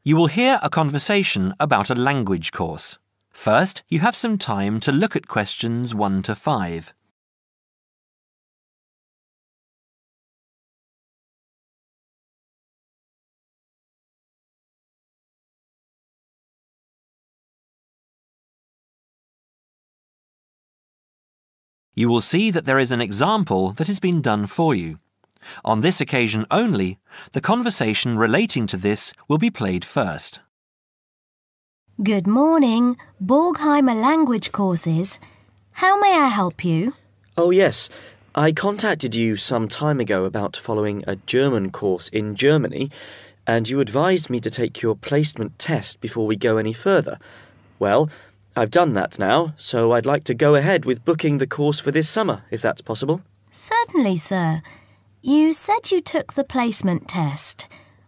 You will hear a conversation about a language course. First, you have some time to look at questions 1 to 5. You will see that there is an example that has been done for you. On this occasion only, the conversation relating to this will be played first. Good morning, Borgheimer Language Courses. How may I help you? Oh yes, I contacted you some time ago about following a German course in Germany, and you advised me to take your placement test before we go any further. Well, I've done that now, so I'd like to go ahead with booking the course for this summer, if that's possible. Certainly, sir. You said you took the placement test.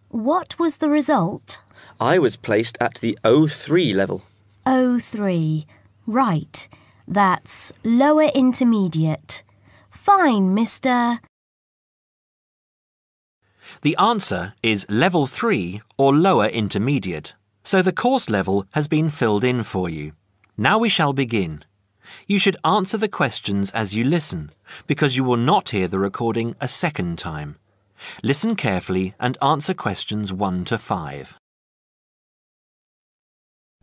What was the result? I was placed at the O3 level. O3. Right. That's lower intermediate. Fine, Mr. The answer is Level 3 or Lower Intermediate, so the course level has been filled in for you. Now we shall begin. You should answer the questions as you listen, because you will not hear the recording a second time. Listen carefully and answer questions 1 to 5.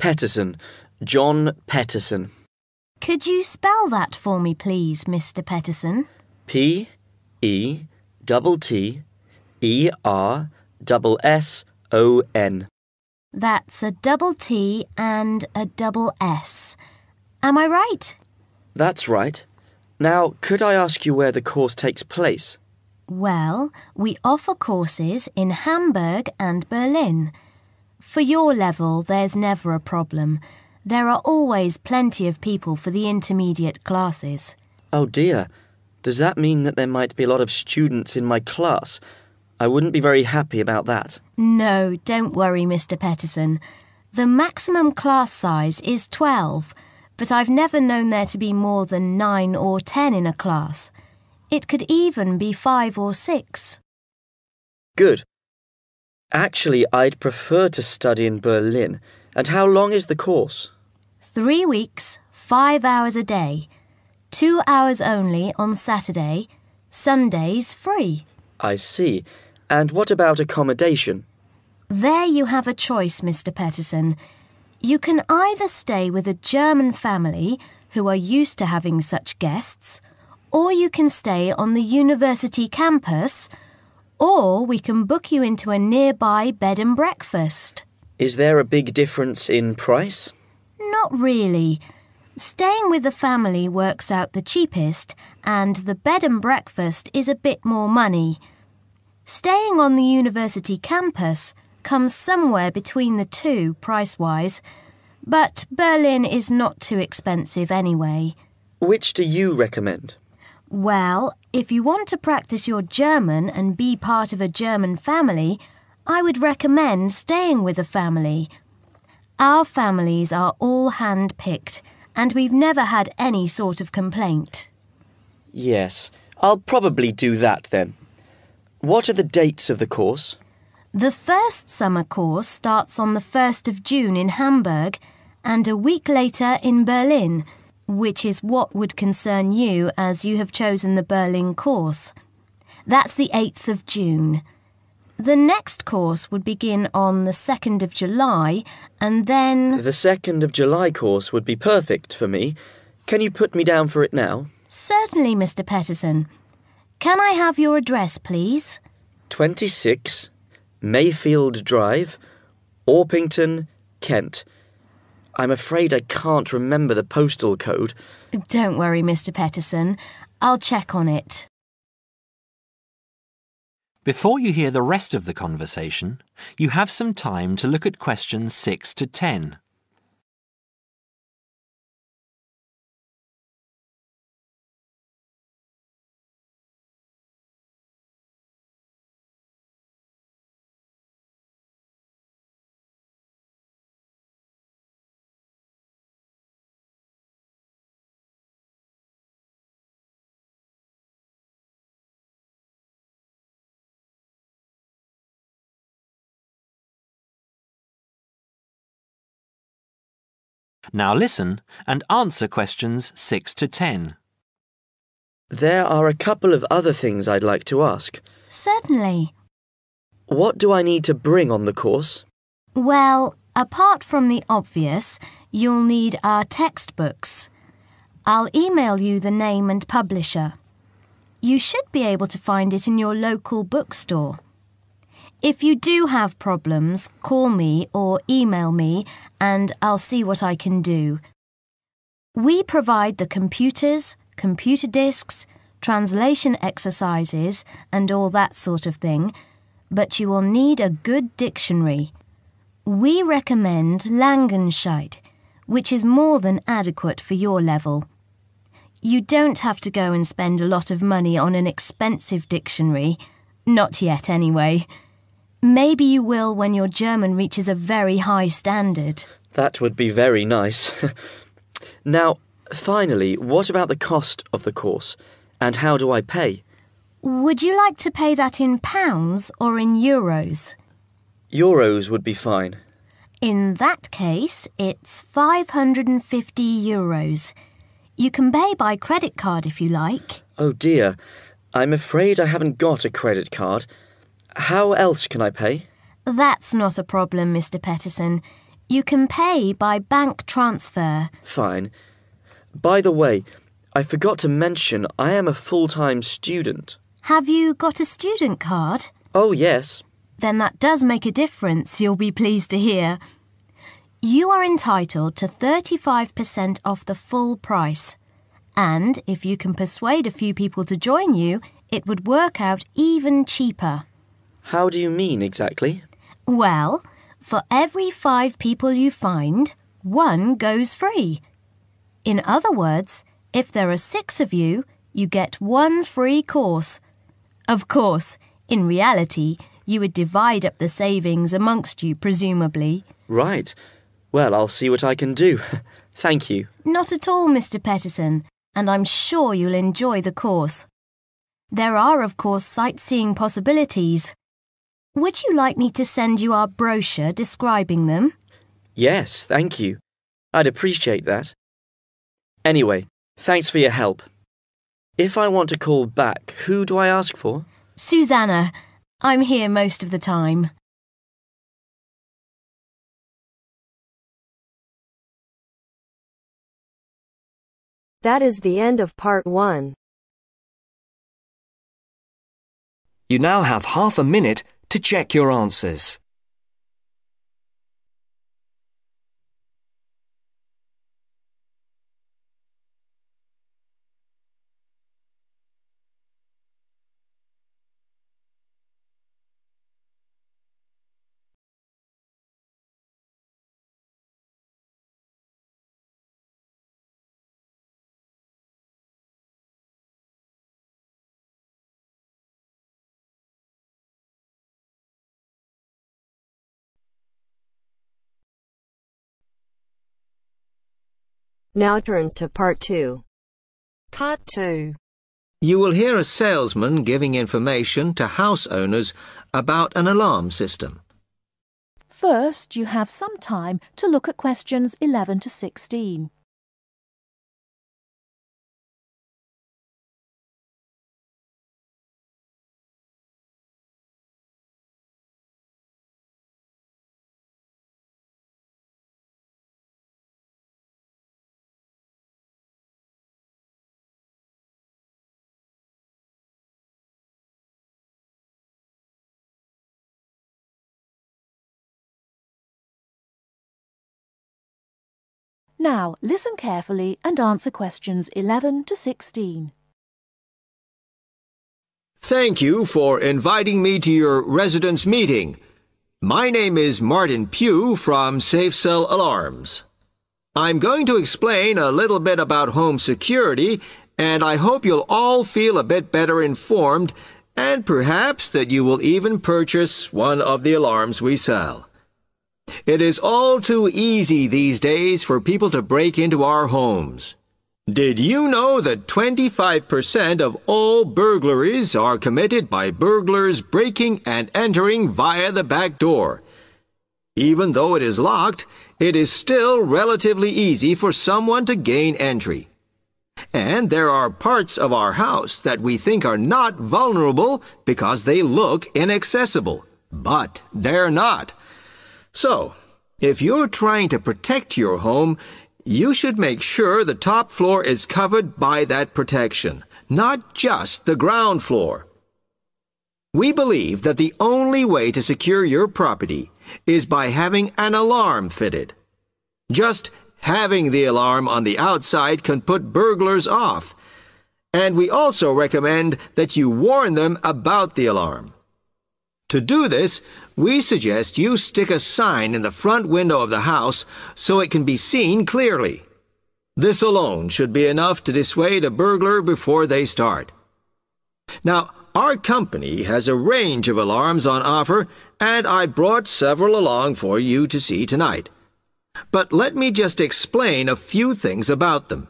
Petterson. John Petterson. Could you spell that for me, please, Mr. Petterson? P-E-T-T-E-R-S-S-O-N. That's a double T and a double S. Am I right? That's right. Now, could I ask you where the course takes place? Well, we offer courses in Hamburg and Berlin. For your level, there's never a problem. There are always plenty of people for the intermediate classes. Oh dear. Does that mean that there might be a lot of students in my class? I wouldn't be very happy about that. No, don't worry, Mr. Petterson. The maximum class size is 12, but I've never known there to be more than 9 or 10 in a class. It could even be 5 or 6. Good. Actually, I'd prefer to study in Berlin. And how long is the course? 3 weeks, 5 hours a day. 2 hours only on Saturday. Sundays free. I see. And what about accommodation? There you have a choice, Mr. Petterson. You can either stay with a German family who are used to having such guests, or you can stay on the university campus, or we can book you into a nearby bed and breakfast. Is there a big difference in price? Not really. Staying with the family works out the cheapest, and the bed and breakfast is a bit more money. Staying on the university campus comes somewhere between the two price-wise, but Berlin is not too expensive anyway. Which do you recommend? Well, if you want to practice your German and be part of a German family, I would recommend staying with a family. Our families are all hand-picked, and we've never had any sort of complaint. Yes, I'll probably do that then. What are the dates of the course? The first summer course starts on the 1st of June in Hamburg and a week later in Berlin, which is what would concern you as you have chosen the Berlin course. That's the 8th of June. The next course would begin on the 2nd of July and then... The 2nd of July course would be perfect for me. Can you put me down for it now? Certainly, Mr. Petterson. Can I have your address, please? 26 Mayfield Drive, Orpington, Kent. I'm afraid I can't remember the postal code. Don't worry, Mr. Petterson. I'll check on it. Before you hear the rest of the conversation, you have some time to look at questions 6 to 10. Now listen and answer questions 6 to 10. There are a couple of other things I'd like to ask. Certainly. What do I need to bring on the course? Well, apart from the obvious, you'll need our textbooks. I'll email you the name and publisher. You should be able to find it in your local bookstore. If you do have problems, call me or email me and I'll see what I can do. We provide the computers, computer disks, translation exercises and all that sort of thing, but you will need a good dictionary. We recommend Langenscheidt, which is more than adequate for your level. You don't have to go and spend a lot of money on an expensive dictionary. Not yet, anyway. Maybe you will when your German reaches a very high standard. That would be very nice. Now, finally, what about the cost of the course? And how do I pay? Would you like to pay that in pounds or in euros? Euros would be fine. In that case, it's 550 euros. You can pay by credit card if you like. Oh dear, I'm afraid I haven't got a credit card. How else can I pay? That's not a problem, Mr. Peterson. You can pay by bank transfer. Fine. By the way, I forgot to mention I am a full-time student. Have you got a student card? Oh, yes. Then that does make a difference, you'll be pleased to hear. You are entitled to 35% off the full price. And if you can persuade a few people to join you, it would work out even cheaper. How do you mean exactly? Well, for every 5 people you find, 1 goes free. In other words, if there are 6 of you, you get 1 free course. Of course, in reality, you would divide up the savings amongst you, presumably. Right. Well, I'll see what I can do. Thank you. Not at all, Mr. Peterson, and I'm sure you'll enjoy the course. There are, of course, sightseeing possibilities. Would you like me to send you our brochure describing them? Yes, thank you. I'd appreciate that. Anyway, thanks for your help. If I want to call back, who do I ask for? Susanna. I'm here most of the time. That is the end of part 1. You now have half a minute to check your answers. Now turns to part 2. Part 2. You will hear a salesman giving information to house owners about an alarm system. First, you have some time to look at questions 11 to 16. Now, listen carefully and answer questions 11 to 16. Thank you for inviting me to your residence meeting. My name is Martin Pugh from Safe Cell Alarms. I'm going to explain a little bit about home security, and I hope you'll all feel a bit better informed, and perhaps that you will even purchase one of the alarms we sell. It is all too easy these days for people to break into our homes. Did you know that 25% of all burglaries are committed by burglars breaking and entering via the back door? Even though it is locked, it is still relatively easy for someone to gain entry. And there are parts of our house that we think are not vulnerable because they look inaccessible. But they're not. So, if you're trying to protect your home, you should make sure the top floor is covered by that protection, not just the ground floor. We believe that the only way to secure your property is by having an alarm fitted. Just having the alarm on the outside can put burglars off, and we also recommend that you warn them about the alarm. To do this, we suggest you stick a sign in the front window of the house so it can be seen clearly. This alone should be enough to dissuade a burglar before they start. Now, our company has a range of alarms on offer, and I brought several along for you to see tonight. But let me just explain a few things about them.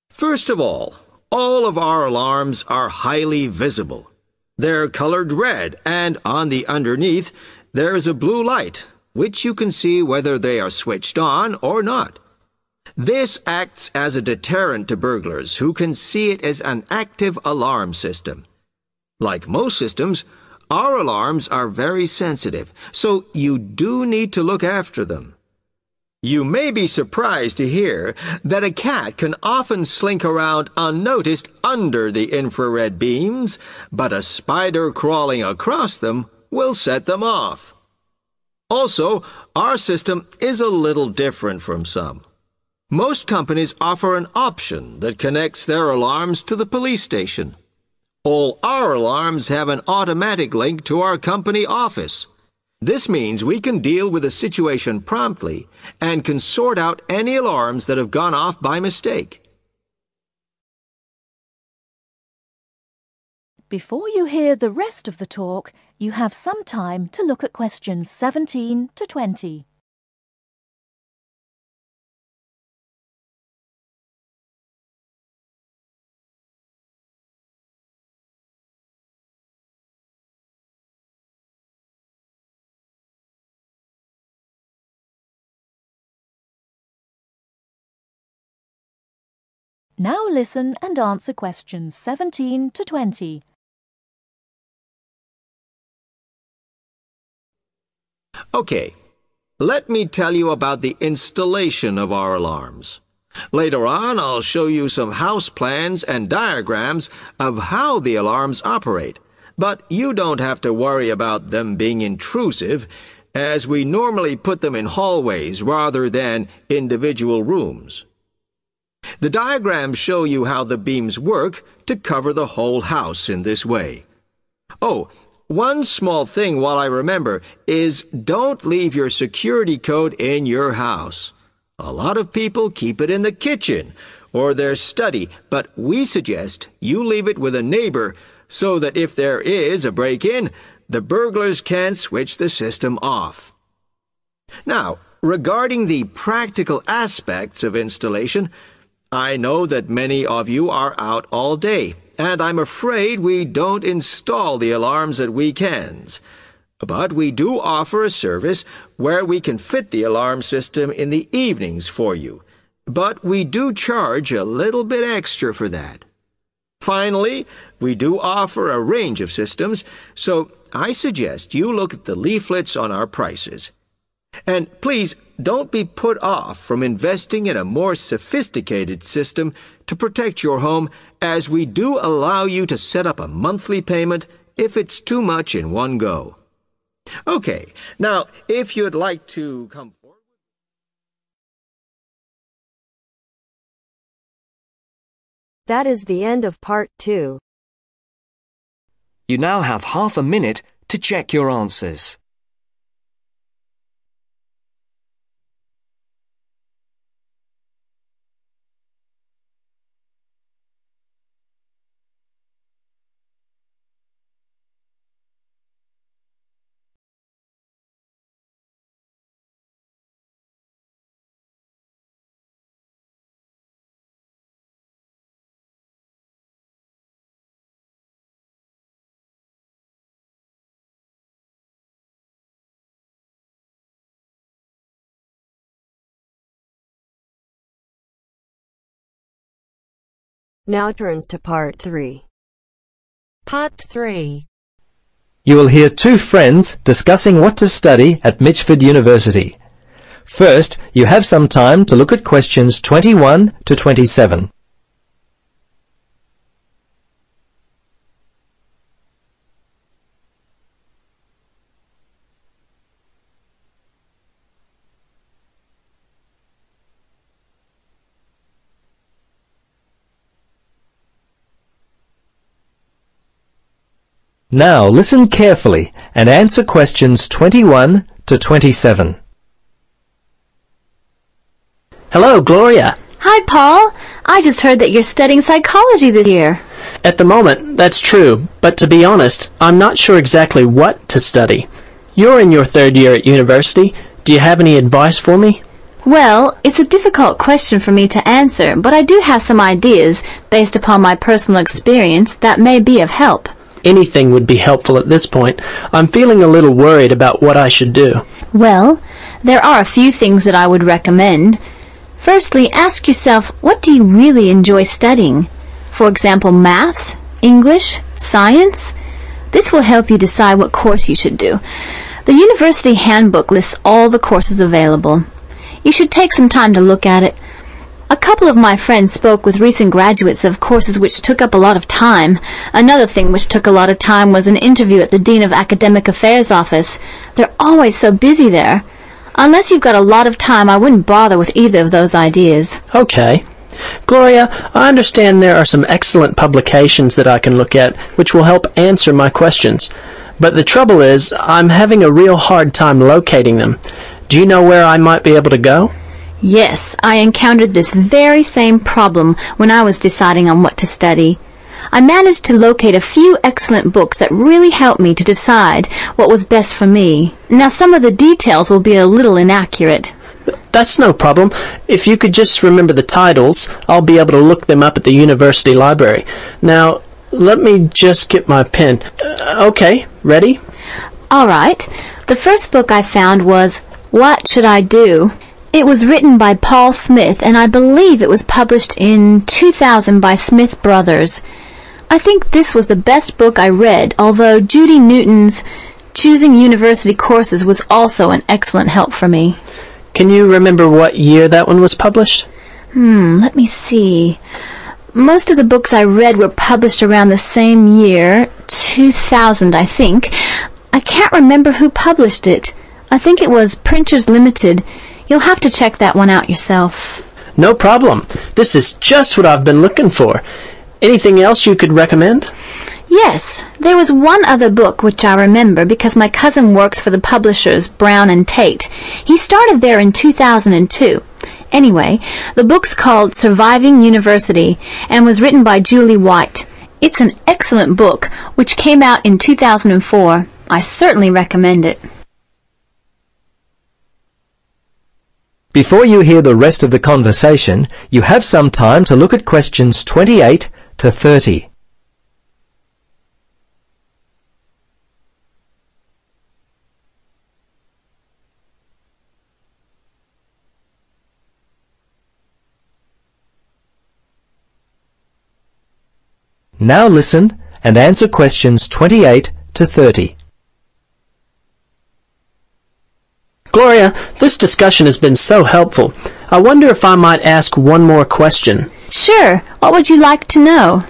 First of all of our alarms are highly visible. They're colored red, and on the underneath, there's a blue light, which you can see whether they are switched on or not. This acts as a deterrent to burglars who can see it as an active alarm system. Like most systems, our alarms are very sensitive, so you do need to look after them. You may be surprised to hear that a cat can often slink around unnoticed under the infrared beams, but a spider crawling across them will set them off. Also, our system is a little different from some. Most companies offer an option that connects their alarms to the police station. All our alarms have an automatic link to our company office. This means we can deal with a situation promptly and can sort out any alarms that have gone off by mistake. Before you hear the rest of the talk, you have some time to look at questions 17 to 20. Now listen and answer questions 17 to 20. Okay, let me tell you about the installation of our alarms. Later on, I'll show you some house plans and diagrams of how the alarms operate, but you don't have to worry about them being intrusive, as we normally put them in hallways rather than individual rooms. The diagrams show you how the beams work to cover the whole house in this way. Oh, one small thing while I remember is don't leave your security code in your house. A lot of people keep it in the kitchen or their study, but we suggest you leave it with a neighbor so that if there is a break-in, the burglars can switch the system off. Now, regarding the practical aspects of installation, I know that many of you are out all day, and I'm afraid we don't install the alarms at weekends. But we do offer a service where we can fit the alarm system in the evenings for you. But we do charge a little bit extra for that. Finally, we do offer a range of systems, so I suggest you look at the leaflets on our prices. And please don't be put off from investing in a more sophisticated system to protect your home, as we do allow you to set up a monthly payment if it's too much in one go. Okay, now if you'd like to come forward. That is the end of part 2. You now have half a minute to check your answers. Now turns to Part 3. Part 3. You will hear two friends discussing what to study at Mitchford University. First, you have some time to look at questions 21 to 27. Now listen carefully and answer questions 21 to 27. Hello, Gloria. Hi, Paul. I just heard that you're studying psychology this year. At the moment, that's true, but to be honest, I'm not sure exactly what to study. You're in your third year at university. Do you have any advice for me? Well, it's a difficult question for me to answer, but I do have some ideas based upon my personal experience that may be of help. Anything would be helpful at this point. I'm feeling a little worried about what I should do. Well, there are a few things that I would recommend. Firstly, ask yourself, what do you really enjoy studying? For example, maths, English, science? This will help you decide what course you should do. The university handbook lists all the courses available. You should take some time to look at it. A couple of my friends spoke with recent graduates of courses which took up a lot of time. Another thing which took a lot of time was an interview at the Dean of Academic Affairs office. They're always so busy there. Unless you've got a lot of time, I wouldn't bother with either of those ideas. Okay. Gloria, I understand there are some excellent publications that I can look at which will help answer my questions. But the trouble is, I'm having a real hard time locating them. Do you know where I might be able to go? Yes, I encountered this very same problem when I was deciding on what to study. I managed to locate a few excellent books that really helped me to decide what was best for me. Now, some of the details will be a little inaccurate. That's no problem. If you could just remember the titles, I'll be able to look them up at the university library. Now, let me just get my pen. Okay, ready? All right. The first book I found was What Should I Do? It was written by Paul Smith, and I believe it was published in 2000 by Smith Brothers. I think this was the best book I read, although Judy Newton's Choosing University Courses was also an excellent help for me. Can you remember what year that one was published? Let me see. Most of the books I read were published around the same year, 2000, I think. I can't remember who published it. I think it was Printers Limited. You'll have to check that one out yourself. No problem. This is just what I've been looking for. Anything else you could recommend? Yes, there was one other book which I remember because my cousin works for the publishers Brown and Tate. He started there in 2002. Anyway, the book's called Surviving University and was written by Julie White. It's an excellent book which came out in 2004. I certainly recommend it. Before you hear the rest of the conversation, you have some time to look at questions 28 to 30. Now listen and answer questions 28 to 30. Gloria, this discussion has been so helpful. I wonder if I might ask one more question. Sure. What would you like to know?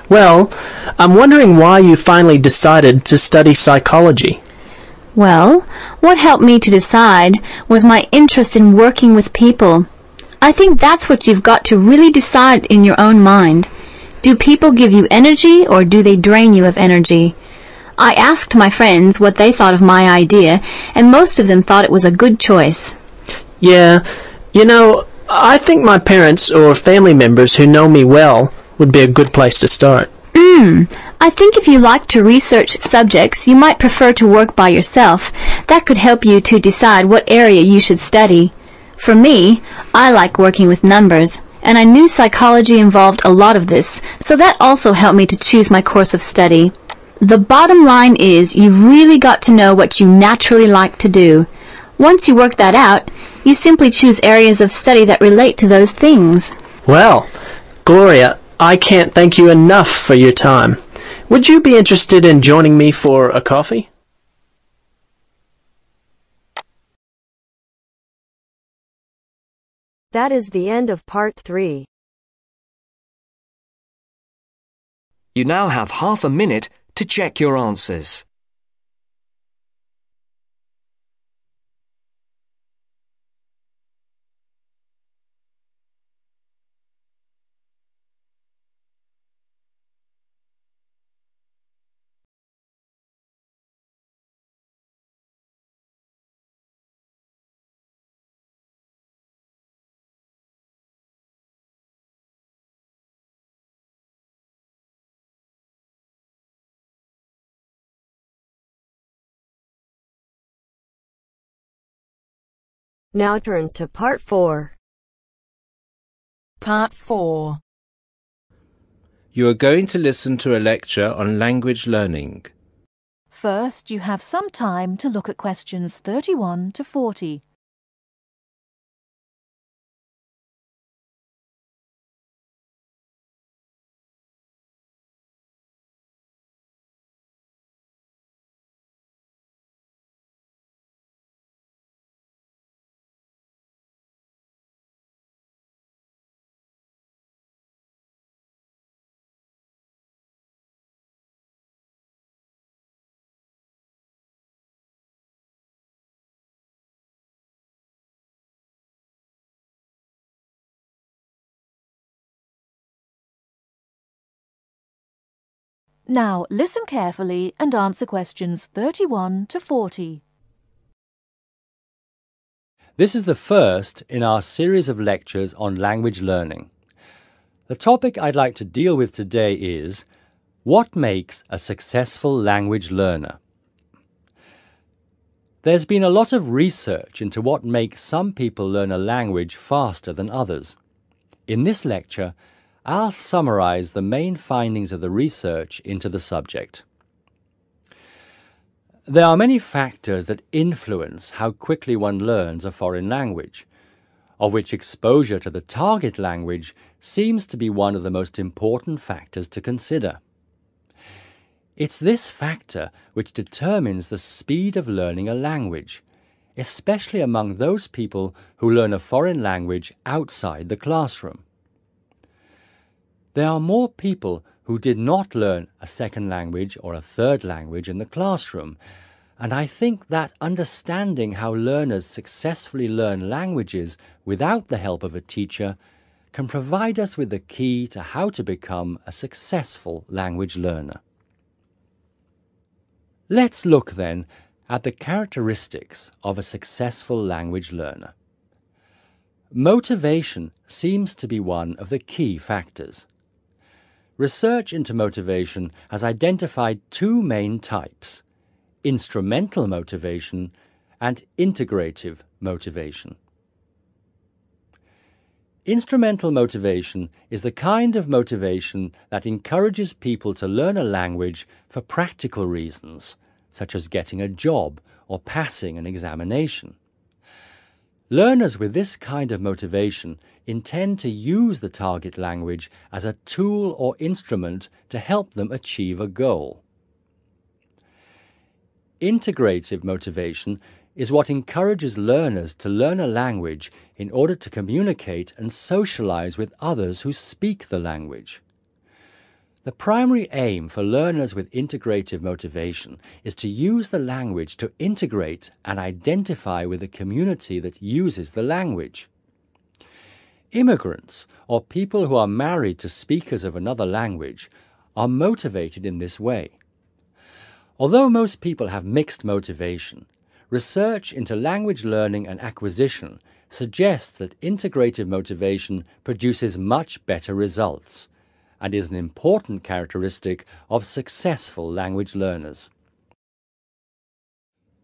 Well, I'm wondering why you finally decided to study psychology. Well, what helped me to decide was my interest in working with people. I think that's what you've got to really decide in your own mind. Do people give you energy or do they drain you of energy? I asked my friends what they thought of my idea, and most of them thought it was a good choice. Yeah, you know, I think my parents or family members who know me well would be a good place to start. I think if you like to research subjects, you might prefer to work by yourself. That could help you to decide what area you should study. For me, I like working with numbers, and I knew psychology involved a lot of this, so that also helped me to choose my course of study. The bottom line is you've really got to know what you naturally like to do. Once you work that out, you simply choose areas of study that relate to those things. Well, Gloria, I can't thank you enough for your time. Would you be interested in joining me for a coffee? That is the end of part 3. You now have half a minute to check your answers. Now turns to part 4. Part 4. You are going to listen to a lecture on language learning. First, you have some time to look at questions 31 to 40. Now listen carefully and answer questions 31 to 40. This is the first in our series of lectures on language learning. The topic I'd like to deal with today is what makes a successful language learner? There's been a lot of research into what makes some people learn a language faster than others. In this lecture, I'll summarize the main findings of the research into the subject. There are many factors that influence how quickly one learns a foreign language, of which exposure to the target language seems to be one of the most important factors to consider. It's this factor which determines the speed of learning a language, especially among those people who learn a foreign language outside the classroom. There are more people who did not learn a second language or a third language in the classroom, and I think that understanding how learners successfully learn languages without the help of a teacher can provide us with the key to how to become a successful language learner. Let's look then at the characteristics of a successful language learner. Motivation seems to be one of the key factors. Research into motivation has identified two main types: instrumental motivation and integrative motivation. Instrumental motivation is the kind of motivation that encourages people to learn a language for practical reasons, such as getting a job or passing an examination. Learners with this kind of motivation intend to use the target language as a tool or instrument to help them achieve a goal. Integrative motivation is what encourages learners to learn a language in order to communicate and socialize with others who speak the language. The primary aim for learners with integrative motivation is to use the language to integrate and identify with the community that uses the language. Immigrants, or people who are married to speakers of another language, are motivated in this way. Although most people have mixed motivation, research into language learning and acquisition suggests that integrative motivation produces much better results and is an important characteristic of successful language learners.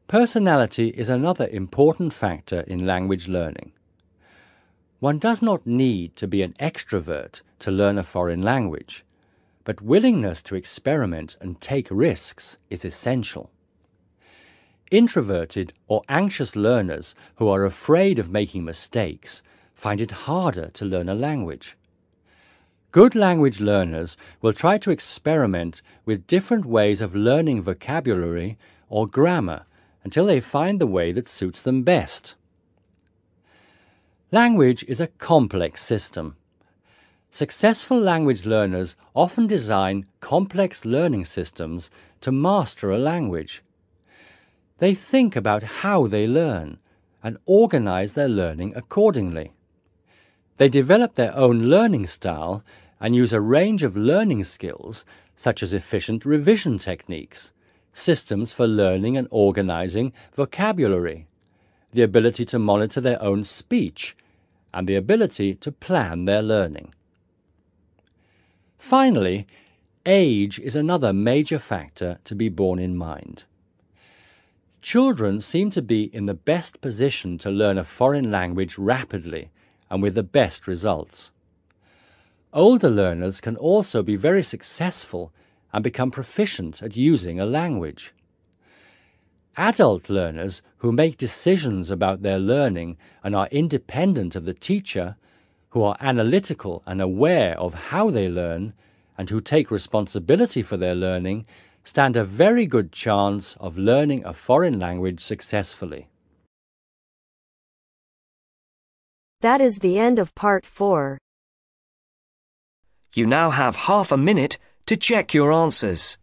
Personality is another important factor in language learning. One does not need to be an extrovert to learn a foreign language, but willingness to experiment and take risks is essential. Introverted or anxious learners who are afraid of making mistakes find it harder to learn a language. Good language learners will try to experiment with different ways of learning vocabulary or grammar until they find the way that suits them best. Language is a complex system. Successful language learners often design complex learning systems to master a language. They think about how they learn and organize their learning accordingly. They develop their own learning style and use a range of learning skills such as efficient revision techniques, systems for learning and organizing vocabulary, the ability to monitor their own speech, and the ability to plan their learning. Finally, age is another major factor to be borne in mind. Children seem to be in the best position to learn a foreign language rapidly and with the best results. Older learners can also be very successful and become proficient at using a language. Adult learners who make decisions about their learning and are independent of the teacher, who are analytical and aware of how they learn, and who take responsibility for their learning, stand a very good chance of learning a foreign language successfully. That is the end of part 4. You now have half a minute to check your answers.